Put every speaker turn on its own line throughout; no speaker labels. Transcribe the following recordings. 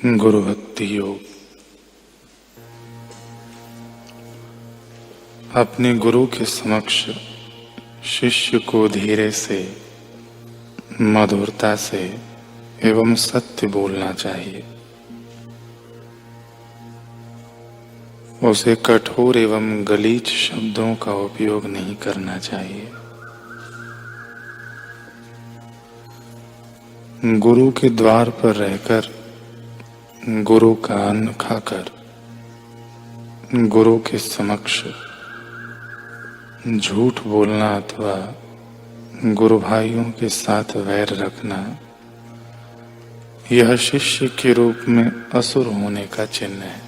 गुरु भक्ति योग। अपने गुरु के समक्ष शिष्य को धीरे से, मधुरता से एवं सत्य बोलना चाहिए। उसे कठोर एवं गलीच शब्दों का उपयोग नहीं करना चाहिए। गुरु के द्वार पर रहकर, गुरु का अन्न खाकर, गुरु के समक्ष झूठ बोलना अथवा गुरु भाइयों के साथ वैर रखना, यह शिष्य के रूप में असुर होने का चिन्ह है।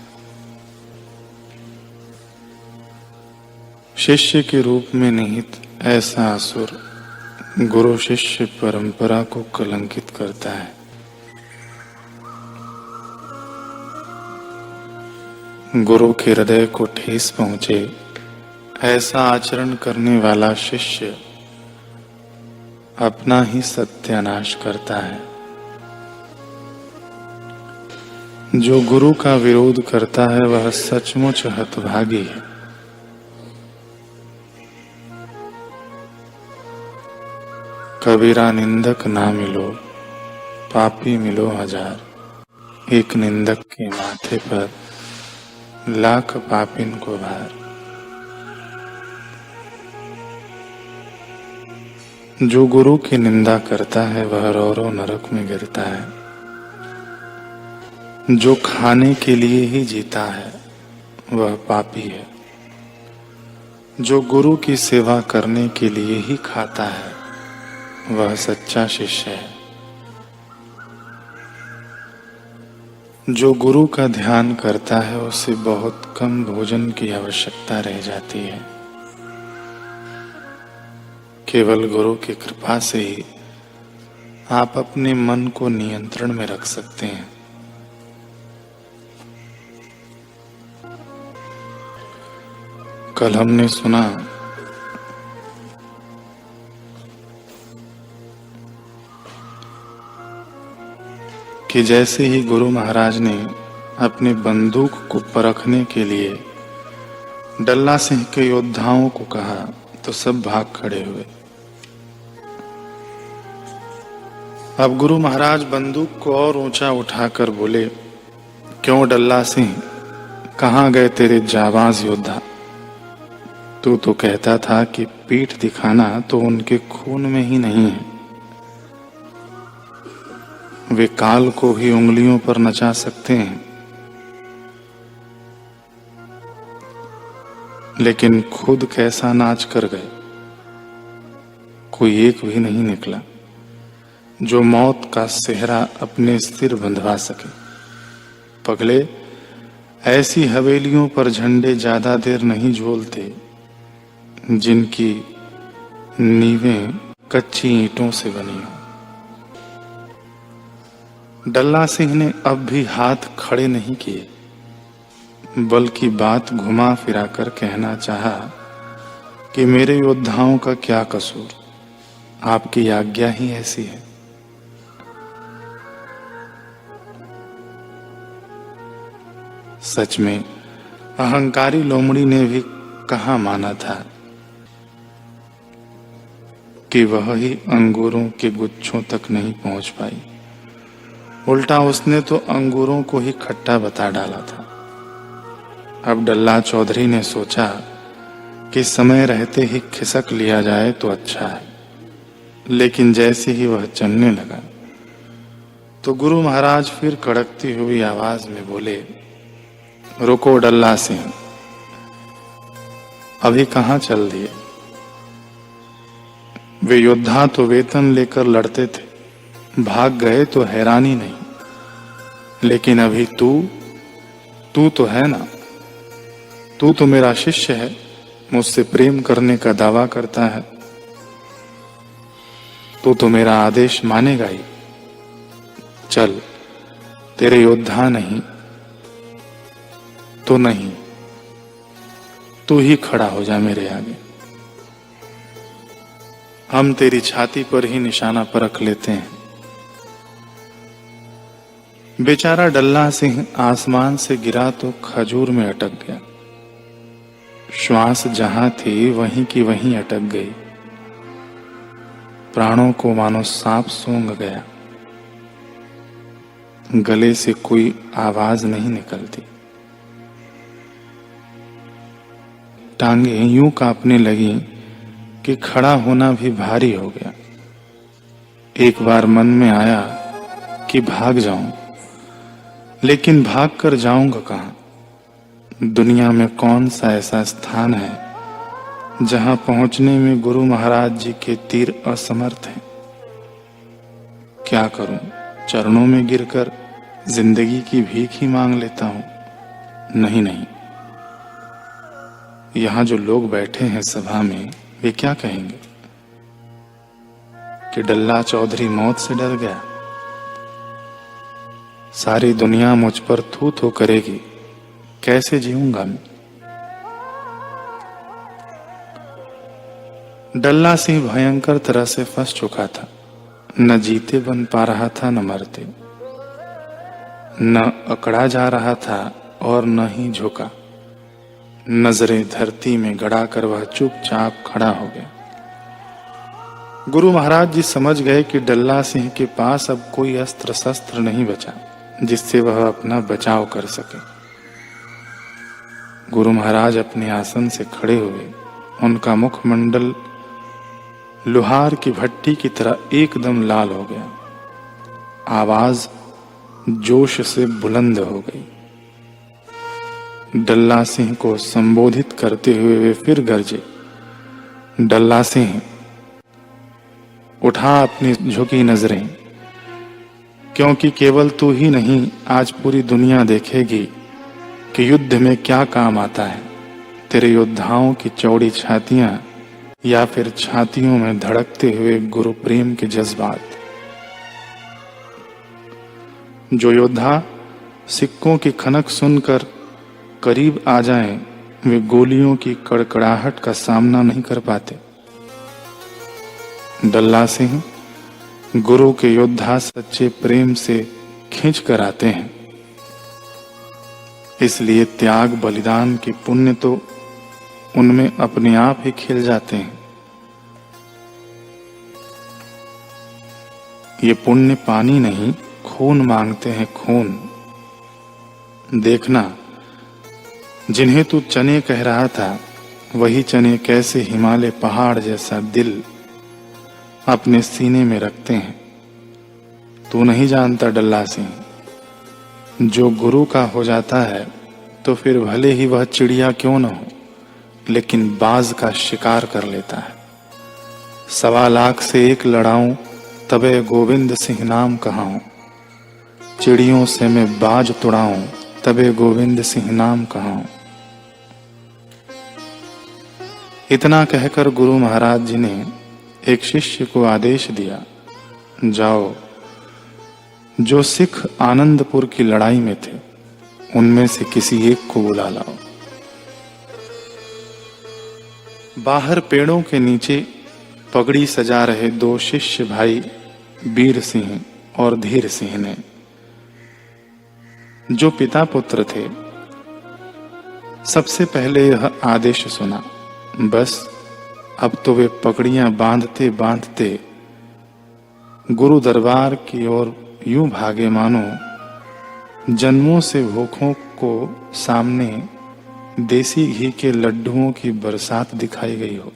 शिष्य के रूप में निहित ऐसा असुर गुरु शिष्य परंपरा को कलंकित करता है। गुरु के हृदय को ठेस पहुंचे ऐसा आचरण करने वाला शिष्य अपना ही सत्यानाश करता है। जो गुरु का विरोध करता है वह सचमुच हतभागी है। कबीरा निंदक ना मिलो, पापी मिलो हजार। एक निंदक के माथे पर लाख पापिन को भार। जो गुरु की निंदा करता है वह रौरव नरक में गिरता है। जो खाने के लिए ही जीता है वह पापी है। जो गुरु की सेवा करने के लिए ही खाता है वह सच्चा शिष्य है। जो गुरु का ध्यान करता है उसे बहुत कम भोजन की आवश्यकता रह जाती है। केवल गुरु की कृपा से ही आप अपने मन को नियंत्रण में रख सकते हैं। कल हमने सुना कि जैसे ही गुरु महाराज ने अपने बंदूक को परखने के लिए डल्ला सिंह के योद्धाओं को कहा तो सब भाग खड़े हुए। अब गुरु महाराज बंदूक को और ऊंचा उठाकर बोले, क्यों डल्ला सिंह, कहाँ गए तेरे जाबाज योद्धा? तू तो कहता था कि पीठ दिखाना तो उनके खून में ही नहीं है। वे काल को भी उंगलियों पर नचा सकते हैं, लेकिन खुद कैसा नाच कर गए, कोई एक भी नहीं निकला जो मौत का सेहरा अपने सिर बंधवा सके। पगले, ऐसी हवेलियों पर झंडे ज्यादा देर नहीं झूलते जिनकी नींवें कच्ची ईंटों से बनी हो। डल्ला सिंह ने अब भी हाथ खड़े नहीं किए, बल्कि बात घुमा फिरा कर कहना चाहा कि मेरे योद्धाओं का क्या कसूर, आपकी आज्ञा ही ऐसी है। सच में अहंकारी लोमड़ी ने भी कहाँ माना था कि वह ही अंगूरों के गुच्छों तक नहीं पहुंच पाई। उल्टा उसने तो अंगूरों को ही खट्टा बता डाला था। अब डल्ला चौधरी ने सोचा कि समय रहते ही खिसक लिया जाए तो अच्छा है, लेकिन जैसे ही वह चलने लगा तो गुरु महाराज फिर कड़कती हुई आवाज में बोले, रुको डल्ला सिंह, अभी कहाँ चल दिए? वे योद्धा तो वेतन लेकर लड़ते थे, भाग गए तो हैरानी नहीं, लेकिन अभी तू तो है ना, तू तो मेरा शिष्य है, मुझसे प्रेम करने का दावा करता है, तू तो मेरा आदेश मानेगा ही। चल, तेरे योद्धा नहीं तो नहीं, तू ही खड़ा हो जा मेरे आगे। हम तेरी छाती पर ही निशाना परख लेते हैं। बेचारा डल्ला सिंह आसमान से गिरा तो खजूर में अटक गया। श्वास जहां थी वहीं की वहीं अटक गई। प्राणों को मानो सांप सूंघ गया। गले से कोई आवाज नहीं निकलती। टांगे यूं कांपने लगी कि खड़ा होना भी भारी हो गया। एक बार मन में आया कि भाग जाऊं, लेकिन भाग कर जाऊंगा कहां? दुनिया में कौन सा ऐसा स्थान है जहां पहुंचने में गुरु महाराज जी के तीर असमर्थ हैं? क्या करूं? चरणों में गिरकर जिंदगी की भीख ही मांग लेता हूं। नहीं नहीं, यहां जो लोग बैठे हैं सभा में, वे क्या कहेंगे कि डल्ला चौधरी मौत से डर गया। सारी दुनिया मुझ पर थू थू करेगी, कैसे जीऊंगा मैं? डल्ला सिंह भयंकर तरह से फंस चुका था। न जीते बन पा रहा था, न मरते। न अकड़ा जा रहा था और न ही झुका। नजरें धरती में गड़ा कर वह चुपचाप खड़ा हो गया। गुरु महाराज जी समझ गए कि डल्ला सिंह के पास अब कोई अस्त्र शस्त्र नहीं बचा जिससे वह अपना बचाव कर सके। गुरु महाराज अपने आसन से खड़े हुए। उनका मुखमंडल लोहार की भट्टी की तरह एकदम लाल हो गया। आवाज जोश से बुलंद हो गई। डल्ला सिंह को संबोधित करते हुए वे फिर गरजे, डल्ला सिंह, उठा अपनी झुकी नजरें, क्योंकि केवल तू ही नहीं, आज पूरी दुनिया देखेगी कि युद्ध में क्या काम आता है। तेरे योद्धाओं की चौड़ी छातियां या फिर छातियों में धड़कते हुए गुरु प्रेम के जज्बात। जो योद्धा सिक्कों की खनक सुनकर करीब आ जाएं, वे गोलियों की कड़कड़ाहट का सामना नहीं कर पाते। डल्ला सिंह, गुरु के योद्धा सच्चे प्रेम से खींच कर आते हैं। इसलिए त्याग बलिदान के पुण्य तो उनमें अपने आप ही खिल जाते हैं। ये पुण्य पानी नहीं, खून मांगते हैं, खून। देखना, जिन्हें तू चने कह रहा था, वही चने कैसे हिमालय पहाड़ जैसा दिल अपने सीने में रखते हैं। तू नहीं जानता डल्ला सिंह, जो गुरु का हो जाता है तो फिर भले ही वह चिड़िया क्यों न हो, लेकिन बाज का शिकार कर लेता है। 1.25 लाख से एक लड़ाऊं, तबे गोविंद सिंह नाम कहाऊं। चिड़ियों से मैं बाज तुड़ाऊं, तबे गोविंद सिंह नाम कहाऊं। इतना कहकर गुरु महाराज जी ने एक शिष्य को आदेश दिया, जाओ, जो सिख आनंदपुर की लड़ाई में थे, उनमें से किसी एक को बुला लाओ। बाहर पेड़ों के नीचे पगड़ी सजा रहे 2 शिष्य भाई वीर सिंह और धीर सिंह ने, जो पिता पुत्र थे, सबसे पहले यह आदेश सुना। बस अब तो वे पगड़ियां बांधते बांधते गुरु दरबार की ओर यूं भागे मानो जन्मों से भूखों को सामने देसी घी के लड्डुओं की बरसात दिखाई गई हो।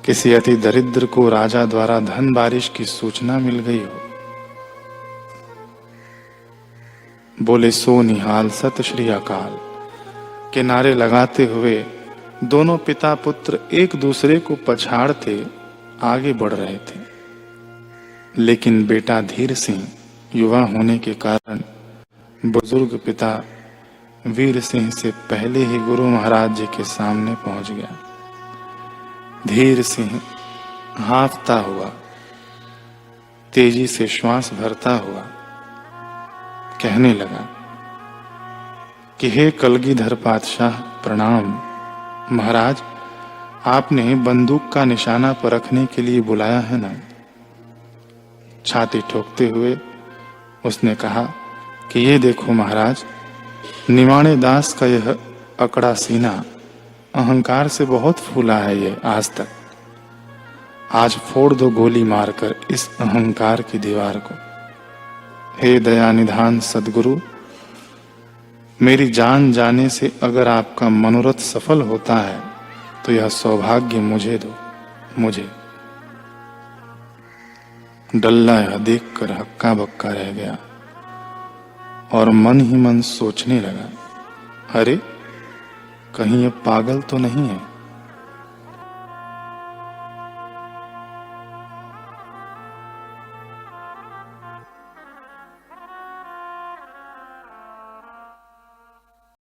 किसी अति दरिद्र को राजा द्वारा धन बारिश की सूचना मिल गई हो। बोले सो निहाल सत श्री अकाल के नारे लगाते हुए दोनों पिता पुत्र एक दूसरे को पछाड़ते आगे बढ़ रहे थे। लेकिन बेटा धीर सिंह युवा होने के कारण बुजुर्ग पिता वीर सिंह से पहले ही गुरु महाराज जी के सामने पहुंच गया। धीर सिंह हांफता हुआ, तेजी से श्वास भरता हुआ कहने लगा कि हे कलगीधर पातशाह, प्रणाम। महाराज, आपने बंदूक का निशाना परखने के लिए बुलाया है ना? छाती ठोकते हुए उसने कहा कि ये देखो महाराज, निमाणे दास का यह अकड़ा सीना अहंकार से बहुत फूला है ये आज तक। आज फोड़ दो गोली मारकर इस अहंकार की दीवार को। हे दया निधान सद्गुरु, मेरी जान जाने से अगर आपका मनोरथ सफल होता है तो यह सौभाग्य मुझे दो, मुझे। डल्ला यह देखकर हक्का बक्का रह गया और मन ही मन सोचने लगा, अरे कहीं ये पागल तो नहीं है।